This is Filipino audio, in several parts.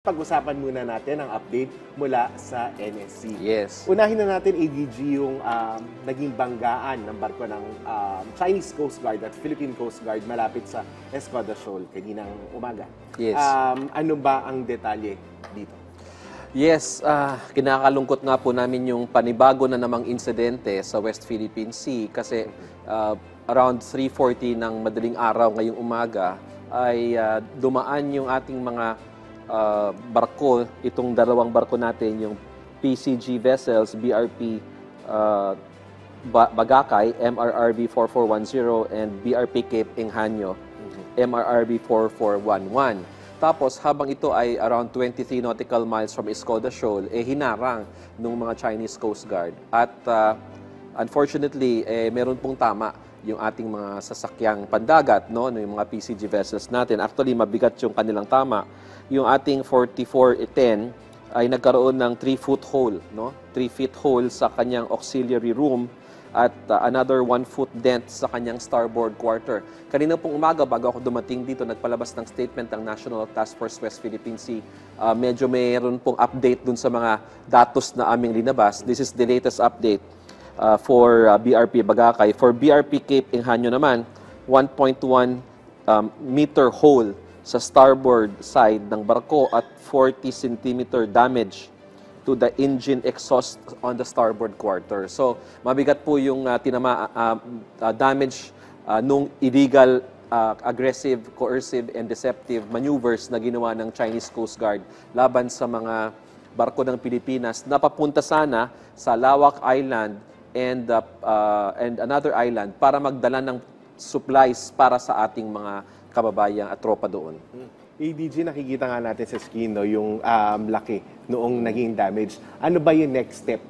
Pag-usapan muna natin ang update mula sa NSC. Yes. Unahin na natin, ADG, yung naging banggaan ng barko ng Chinese Coast Guard at Philippine Coast Guard malapit sa Escoda Shoal kaninang umaga. Yes. Ano ba ang detalye dito? Yes, kinakalungkot nga po namin yung panibago na namang insidente sa West Philippine Sea kasi around 3:40 ng madaling araw ngayong umaga ay dumaan yung ating mga barko, itong dalawang barko natin, yung PCG vessels, BRP Bagakay, MRRB 4410, and BRP Cape Inghanyo, MRRB 4411. Tapos, habang ito ay around 23 nautical miles from Escoda Shoal, hinarang ng mga Chinese Coast Guard. At unfortunately, meron pong tama yung ating mga sasakyang pandagat, no? Yung mga PCG vessels natin. Actually, mabigat yung kanilang tama. Yung ating 4410 ay nagkaroon ng 3-foot hole, no? 3-feet hole sa kanyang auxiliary room at another 1-foot dent sa kanyang starboard quarter. Kanina pong umaga, bago ako dumating dito, nagpalabas ng statement ng National Task Force West Philippine Sea. Medyo mayroon pong update dun sa mga datos na aming linabas. This is the latest update for BRP Bagakay. For BRP Cape Inghanyo naman, 1.1 meter hole sa starboard side ng barko at 40 centimeter damage to the engine exhaust on the starboard quarter. So, mabigat po yung damage nung illegal, aggressive, coercive, and deceptive maneuvers na ginawa ng Chinese Coast Guard laban sa mga barko ng Pilipinas na papunta sana sa Lawak Island and another island para magdala ng supplies para sa ating mga kababayan at tropa doon. ADG, nakikita nga natin sa screen, no, yung laki noong naging damage. Ano ba yung next step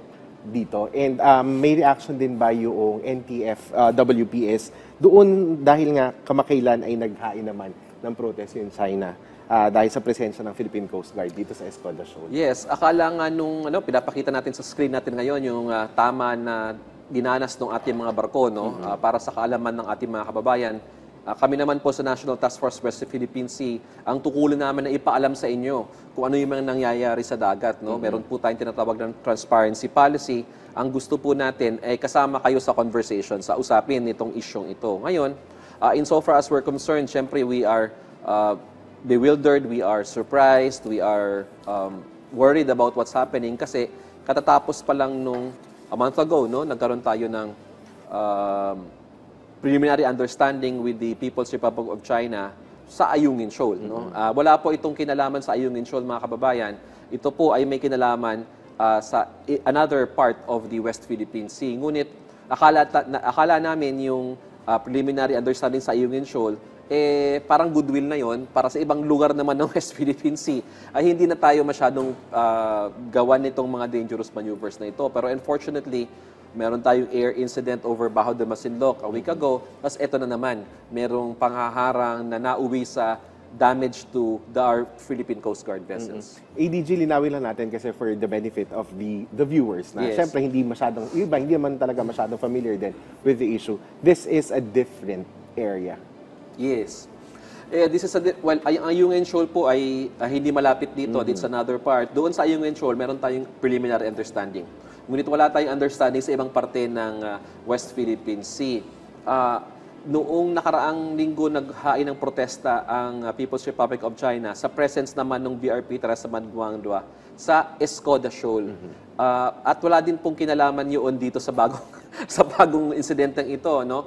dito? And may reaction din ba yung NTF, WPS doon dahil nga kamakailan ay naghain naman ng protest yung China dahil sa presensya ng Philippine Coast Guard dito sa Escoda Shoal? Yes, akala nga nung pinapakita natin sa screen natin ngayon yung tama na dinanas ng ating mga barko, no, para sa kaalaman ng ating mga kababayan. Kami naman po sa National Task Force West Philippine Sea, ang tukulin namin na ipaalam sa inyo kung ano yung mga nangyayari sa dagat. No? Meron po tayong tinatawag ng transparency policy. Ang gusto po natin ay kasama kayo sa conversation, sa usapin nitong isyong ito. Ngayon, insofar as we're concerned, syempre we are bewildered, we are surprised, we are worried about what's happening kasi katatapos pa lang nung a month ago, no, nagkaroon tayo ng preliminary understanding with the People's Republic of China sa Ayungin Shoal. No? Wala po itong kinalaman sa Ayungin Shoal, mga kababayan. Ito po ay may kinalaman sa another part of the West Philippine Sea. Ngunit akala namin yung preliminary understanding sa Ayungin Shoal, parang goodwill na yon para sa ibang lugar naman ng West Philippine Sea. Ay hindi na tayo masyadong gawan nitong mga dangerous maneuvers na ito. Pero unfortunately, meron tayong air incident over Bajo de Masinloc a week ago. Tapos ito na naman, merong panghaharang na nauwi sa damage to our Philippine Coast Guard vessels. ADG, linawin lang natin kasi for the benefit of the viewers na syempre hindi naman talaga masyadong familiar din with the issue. This is a different area. Yes. This is well, ang Ayungin Shoal po ay hindi malapit dito. It's another part. Doon sa Ayungin Shoal, meron tayong preliminary understanding. Ngunit wala tayong understanding sa ibang parte ng West Philippine Sea. Noong nakaraang linggo, naghain ng protesta ang People's Republic of China sa presence naman ng BRP Teresa Magduangdua sa Escoda Shoal. At wala din pong kinalaman yun dito sa bagong insidenteng ito. No?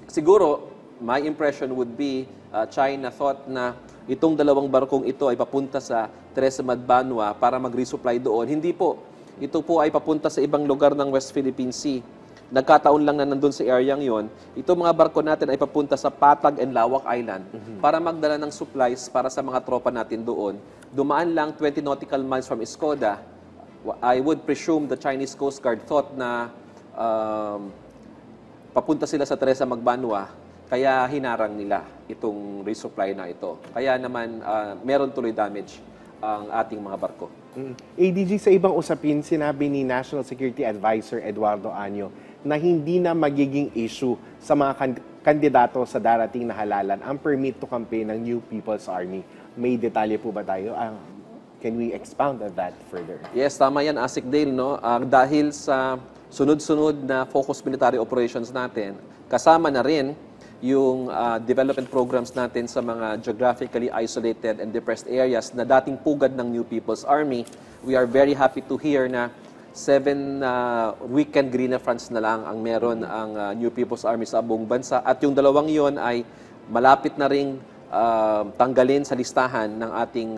Siguro, my impression would be China thought na itong dalawang barkong ito ay papunta sa Teresa Magbanwa para mag-resupply doon. Hindi po. Ito po ay papunta sa ibang lugar ng West Philippine Sea. Nagkataon lang na nandun sa areang yon. Ito mga barko natin ay papunta sa Patag and Lawak Island para magdala ng supplies para sa mga tropa natin doon. Dumaan lang 20 nautical miles from Escoda. I would presume the Chinese Coast Guard thought na papunta sila sa Teresa Magbanwa, kaya hinarang nila itong resupply na ito. Kaya naman meron tuloy damage ang ating mga barko. ADG, sa ibang usapin, sinabi ni National Security Advisor Eduardo Año na hindi na magiging issue sa mga kandidato sa darating na halalan ang permit to campaign ng New People's Army. May detalye po ba tayo Can we expound on that further? Yes, tama yan, Asik Dale, no? Dahil sa sunod-sunod na focus military operations natin, kasama na rin yung development programs natin sa mga geographically isolated and depressed areas na dating pugad ng New People's Army. We are very happy to hear na 7 weekend greener fronts na lang ang meron ang New People's Army sa buong bansa. At yung dalawang yon ay malapit na ring tanggalin sa listahan ng ating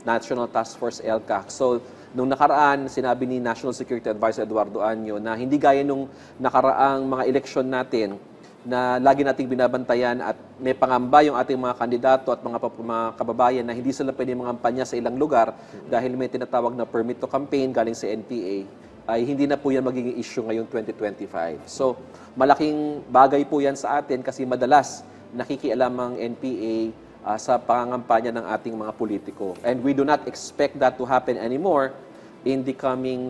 National Task Force LCAC. So, nung nakaraan, sinabi ni National Security Advisor Eduardo Anyo na hindi gaya nung nakaraang mga eleksyon natin na lagi nating binabantayan at may pangamba yung ating mga kandidato at mga kababayan na hindi sila pwede mangampanya sa ilang lugar dahil may tinatawag na permit to campaign galing sa NPA, ay hindi na po yan magiging issue ngayong 2025. So, malaking bagay po yan sa atin kasi madalas nakikialam ang NPA sa pangangampanya ng ating mga politiko. And we do not expect that to happen anymore in the coming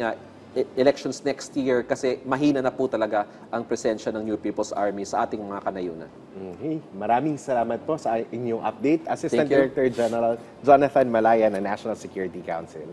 elections next year kasi mahina na po talaga ang presensya ng New People's Army sa ating mga kanayunan. Okay. Maraming salamat po sa inyong update. Assistant Thank you. Director General Jonathan Malaya ng National Security Council.